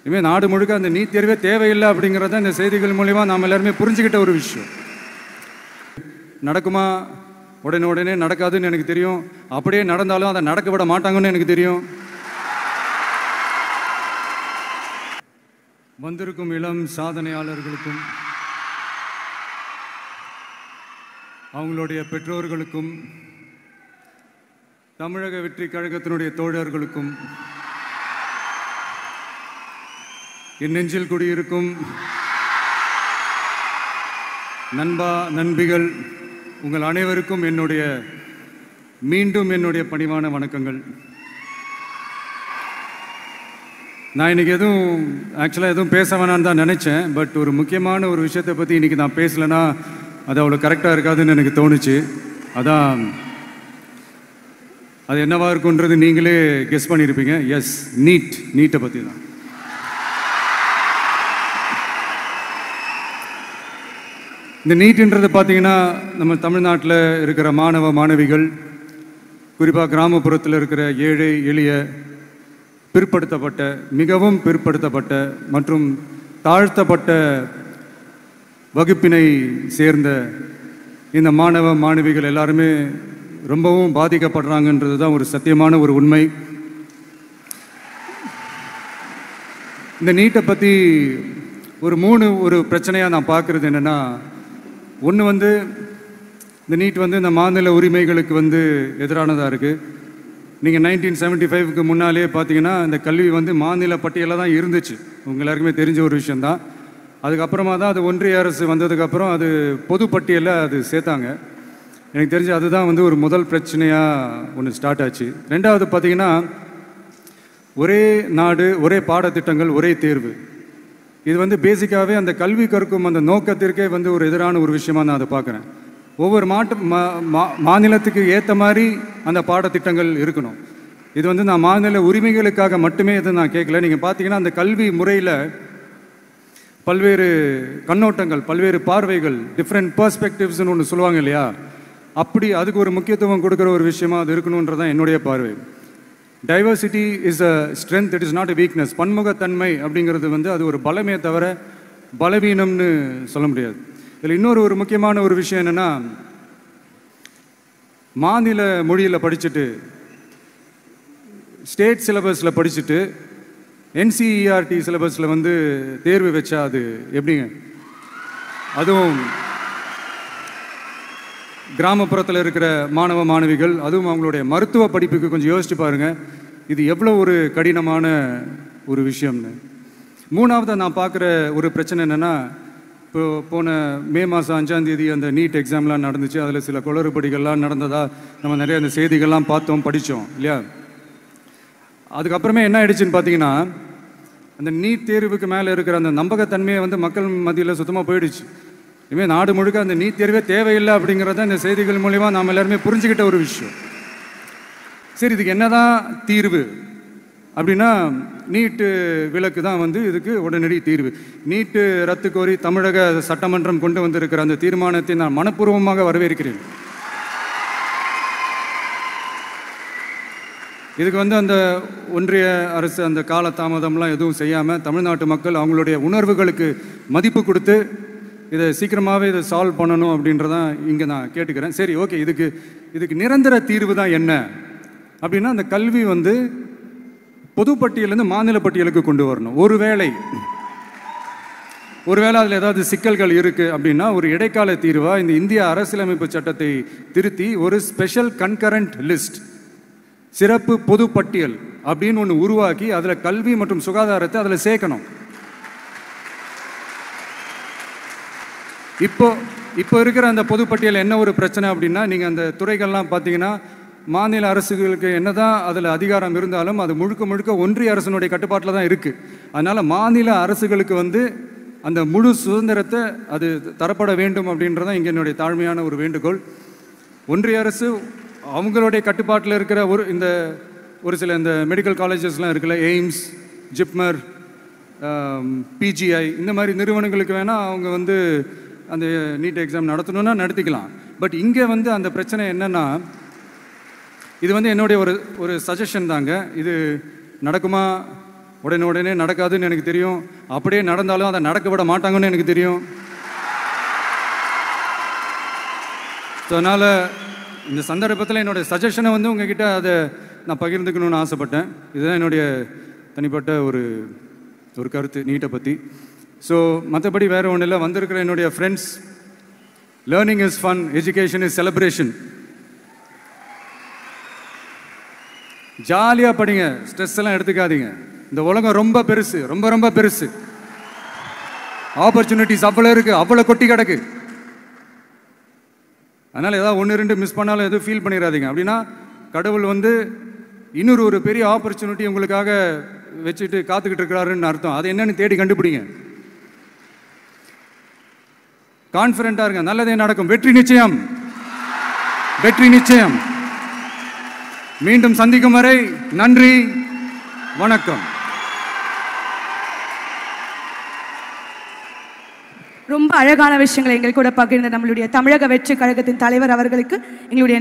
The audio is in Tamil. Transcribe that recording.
இனிமேல் நாடு முழுக்க அந்த நீட் தேர்வே தேவையில்லை அப்படிங்கிறத இந்த செய்திகள் மூலிமா நாம் எல்லாருமே புரிஞ்சுக்கிட்ட ஒரு விஷயம். நடக்குமா? உடனே நடக்காதுன்னு எனக்கு தெரியும். அப்படியே நடந்தாலும் அதை நடக்க விட மாட்டாங்கன்னு எனக்கு தெரியும். வந்திருக்கும் இளம் சாதனையாளர்களுக்கும் அவங்களுடைய பெற்றோர்களுக்கும் தமிழக வெற்றி கழகத்தினுடைய தோழர்களுக்கும் என் நெஞ்சில் குடியிருக்கும் நண்பா நண்பிகள் உங்கள் அனைவருக்கும் மீண்டும் என்னுடைய பணிவான வணக்கங்கள். நான் இன்றைக்கி ஆக்சுவலாக எதுவும் பேச வேணான்னு தான் நினச்சேன். பட் ஒரு முக்கியமான ஒரு விஷயத்தை பற்றி இன்றைக்கி நான் பேசலைன்னா அது அவ்வளோ கரெக்டாக இருக்காதுன்னு எனக்கு தோணுச்சு. அதான் அது என்னவாக இருக்குன்றது நீங்களே கெஸ் பண்ணியிருப்பீங்க. எஸ், நீட்டை பற்றி தான். இந்த நீட்ன்றது பார்த்தீங்கன்னா நம்ம தமிழ்நாட்டில் இருக்கிற மாணவ மாணவிகள், குறிப்பாக கிராமப்புறத்தில் இருக்கிற ஏழை எளிய பிற்படுத்தப்பட்ட, மிகவும் பிற்படுத்தப்பட்ட மற்றும் தாழ்த்தப்பட்ட வகுப்பினை சேர்ந்த இந்த மாணவ மாணவிகள் எல்லாருமே ரொம்பவும் பாதிக்கப்படுறாங்கன்றது தான் ஒரு சத்தியமான ஒரு உண்மை. இந்த நீட்டை பற்றி ஒரு பிரச்சனையாக நான் பார்க்குறது என்னென்னா, ஒன்று இந்த நீட் இந்த மாநில உரிமைகளுக்கு எதிரானதாக இருக்குது. நீங்கள் 1975க்கு முன்னாலே பார்த்தீங்கன்னா இந்த கல்வி மாநில பட்டியலில் தான் இருந்துச்சு. உங்கள் எல்லாருக்குமே தெரிஞ்ச ஒரு விஷயந்தான். அதுக்கப்புறமா தான் அது ஒன்றிய அரசு வந்ததுக்கப்புறம் அது பொது பட்டியலில் அது சேர்த்தாங்க. எனக்கு தெரிஞ்சு அதுதான் ஒரு முதல் பிரச்சனையாக ஒன்று ஸ்டார்ட் ஆச்சு. ரெண்டாவது பார்த்தீங்கன்னா, ஒரே நாடு, ஒரே பாடத்திட்டங்கள், ஒரே தேர்வு. இது பேசிக்காகவே அந்த கல்வி கற்கும் அந்த நோக்கத்திற்கே ஒரு எதிரான ஒரு விஷயமாக நான் அதை பார்க்குறேன். ஒவ்வொரு மாநிலத்துக்கு ஏற்ற மாதிரி அந்த பாடத்திட்டங்கள் இருக்கணும். இது நான் மாநில உரிமைகளுக்காக மட்டுமே நான் கேட்கல. நீங்கள் பார்த்தீங்கன்னா அந்த கல்வி முறையில் பல்வேறு கண்ணோட்டங்கள், பல்வேறு பார்வைகள், டிஃப்ரெண்ட் பர்ஸ்பெக்டிவ்ஸ்னு ஒன்று சொல்லுவாங்க இல்லையா, அப்படி அதுக்கு ஒரு முக்கியத்துவம் கொடுக்குற ஒரு விஷயமா அது இருக்கணுன்றதான் என்னுடைய பார்வை. Diversity is a strength, it is not a weakness. பன்முகத்தன்மை அப்படிங்கிறது அது ஒரு பலமே தவிர பலவீனம்னு சொல்ல முடியாது. இதில் இன்னொரு முக்கியமான ஒரு விஷயம் என்னென்னா, மாநில மொழியில் படிச்சுட்டு, ஸ்டேட் சிலபஸில் படிச்சுட்டு, NCERT சிலபஸில் தேர்வு வச்சா அது எப்படிங்க? அதுவும் கிராமப்புறத்தில் இருக்கிற மாணவ மாணவிகள், அதுவும் அவங்களுடைய மருத்துவ படிப்புக்கு கொஞ்சம் யோசிச்சு பாருங்கள், இது எவ்வளோ ஒரு கடினமான ஒரு விஷயம்னு. மூணாவது நான் பார்க்குற ஒரு பிரச்சனை என்னென்னா, இப்போ போன மே மாதம் 5ஆம் தேதி அந்த நீட் எக்ஸாம்லாம் நடந்துச்சு. அதில் சில குளறுபடிகள்லாம் நடந்ததா நம்ம நிறைய அந்த செய்திகள்லாம் பார்த்தோம், படித்தோம் இல்லையா. அதுக்கப்புறமே என்ன ஆயிடுச்சுன்னு பார்த்தீங்கன்னா, அந்த நீட் தேர்வுக்கு மேலே இருக்கிற அந்த நம்பகத்தன்மையை மக்கள் மத்தியில் சுத்தமாக போயிடுச்சு. இனிமேல் நாடு முழுக்க அந்த நீட் தேர்வே தேவையில்லை அப்படிங்கிறத இந்த செய்திகள் மூலிமா நாம் எல்லாருமே புரிஞ்சுக்கிட்ட ஒரு விஷயம். சரி, இதுக்கு என்னதான் தீர்வு அப்படின்னா, நீட்டு விலக்கு தான் இதுக்கு உடனடி தீர்வு. நீட்டு ரத்து கோரி தமிழக சட்டமன்றம் கொண்டு வந்திருக்கிற அந்த தீர்மானத்தை நான் மனப்பூர்வமாக வரவேற்கிறேன். இதுக்கு அந்த ஒன்றிய அரசு அந்த கால தாமதம்லாம் எதுவும் செய்யாமல் தமிழ்நாட்டு மக்கள் அவங்களுடைய உணர்வுகளுக்கு மதிப்பு கொடுத்து இதை சீக்கிரமாகவே இதை சால்வ் பண்ணணும் அப்படின்றதான் இங்கே நான் கேட்டுக்கிறேன். சரி, ஓகே, இதுக்கு நிரந்தர தீர்வு தான் என்ன அப்படின்னா, அந்த கல்வி பொது பட்டியலேருந்து மாநில பட்டியலுக்கு கொண்டு வரணும். ஒருவேளை அதில் ஏதாவது சிக்கல்கள் இருக்குது அப்படின்னா, ஒரு இடைக்கால தீர்வாக இந்த இந்திய அரசியலமைப்பு சட்டத்தை திருத்தி ஒரு ஸ்பெஷல் கன்கரண்ட் லிஸ்ட், சிறப்பு பொது பட்டியல் அப்படின்னு ஒன்று உருவாக்கி அதில் கல்வி மற்றும் சுகாதாரத்தை அதில் சேர்க்கணும். இப்போ இருக்கிற அந்த பொதுப்பட்டியல் என்ன ஒரு பிரச்சனை அப்படின்னா, நீங்கள் அந்த துறைகள்லாம் பார்த்தீங்கன்னா, மாநில அரசுகளுக்கு என்னதான் அதில் அதிகாரம் இருந்தாலும் அது முழுக்க ஒன்றிய அரசினுடைய கட்டுப்பாட்டில் தான் இருக்குது. அதனால் மாநில அரசுகளுக்கு அந்த முழு சுதந்திரத்தை அது தரப்பட வேண்டும் அப்படின்றதான் இங்கே என்னுடைய தாழ்மையான ஒரு வேண்டுகோள். ஒன்றிய அரசு அவங்களுடைய கட்டுப்பாட்டில் இருக்கிற ஒரு சில இந்த மெடிக்கல் காலேஜஸ்லாம் இருக்குல்ல, எய்ம்ஸ், ஜிப்மர், PGI, இந்த மாதிரி நிறுவனங்களுக்கு வேணால் அவங்க அந்த நீட் எக்ஸாம் நடத்தணும்னா நடத்திக்கலாம். பட் இங்கே அந்த பிரச்சனை என்னென்னா, இது என்னுடைய ஒரு சஜஷன் தாங்க. இது நடக்குமா உடனே நடக்காதுன்னு எனக்கு தெரியும். அப்படியே நடந்தாலும் அதை நடக்க விட மாட்டாங்கன்னு எனக்கு தெரியும். ஸோ அதனால் இந்த சந்தர்ப்பத்தில் என்னுடைய சஜஷனை வந்து உங்ககிட்ட அதை நான் பகிர்ந்துக்கணும்னு ஆசைப்பட்டேன். இதுதான் என்னுடைய தனிப்பட்ட ஒரு கருத்து நீட்டை பற்றி. ஸோ மற்றபடி வேறு ஒன்றும் இல்லை. வந்திருக்கிற என்னுடைய friends, learning is fun, education is celebration. ஜாலியாக படிங்க, ஸ்ட்ரெஸ் எல்லாம் எடுத்துக்காதீங்க. இந்த உலகம் ரொம்ப பெருசு, ரொம்ப ரொம்ப பெருசு. ஆப்பர்ச்சுனிட்டிஸ் அவ்வளோ இருக்குது, அவ்வளோ கொட்டி கிடக்கு. அதனால் ஏதாவது 1-2 மிஸ் பண்ணாலும் எதுவும் ஃபீல் பண்ணிடாதீங்க. அப்படின்னா கடவுள் வந்து இன்னொரு ஒரு பெரிய ஆப்பர்ச்சுனிட்டி உங்களுக்காக வச்சுட்டு காத்துக்கிட்டு இருக்கிறாருன்னு அர்த்தம். அது என்னன்னு தேடி கண்டுபிடிங்க. கான்ஃபிடென்ட்டாக இருங்க, நல்லதே நடக்கும். வெற்றி நிச்சயம், வெற்றி நிச்சயம். மீண்டும் சந்திக்கும் வரை நன்றி, வணக்கம். ரொம்ப அழகான விஷயங்களை எங்கள் கூட பகிர்ந்த நம்மளுடைய தமிழக வெற்றி கழகத்தின் தலைவர் அவர்களுக்கு எங்களுடைய